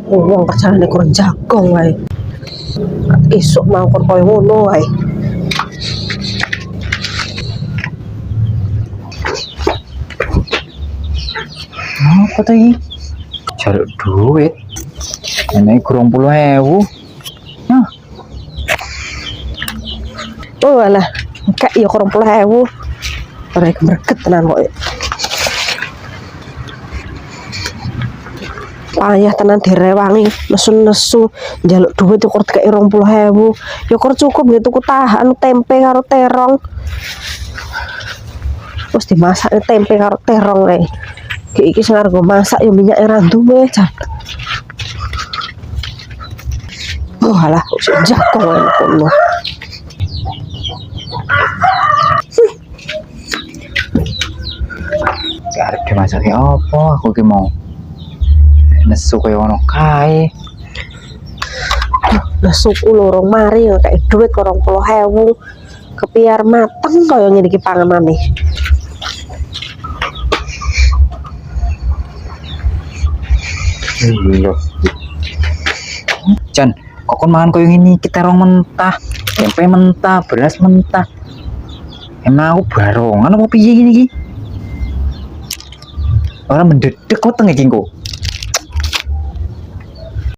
Wong perjalanan kurang jagong wae. Esuk mangkon koyo ngono wae. Apa tuh ini? Jaluk duit. Ini kurang 10.000. Nah. Oh alah, kayak ya kurang 10.000. Mereka mereket tenan kok. Ayah tenan direwangi, nesu-nesu, njaluk duit ukur kayak 20.000. Ya ukur cukup gitu tuku tahan tempe karo terong. Terus dimasak tempe karo terong kae. Iki sing arep masak ya minyak randu wae jan. Oh alah, jagong wae kono. Arep dimasaki apa aku ki mau nesu kaya ono kae. Nesu lorong mari kayak duit 20.000. Kepiar mateng kaya ngene iki panganane. Lho. Jan, kok kon mangan koyo ngene iki terong mentah, tempe mentah, beras mentah. Emang aku barongan apa piye gini iki? Ora mendedek weteng iki kok.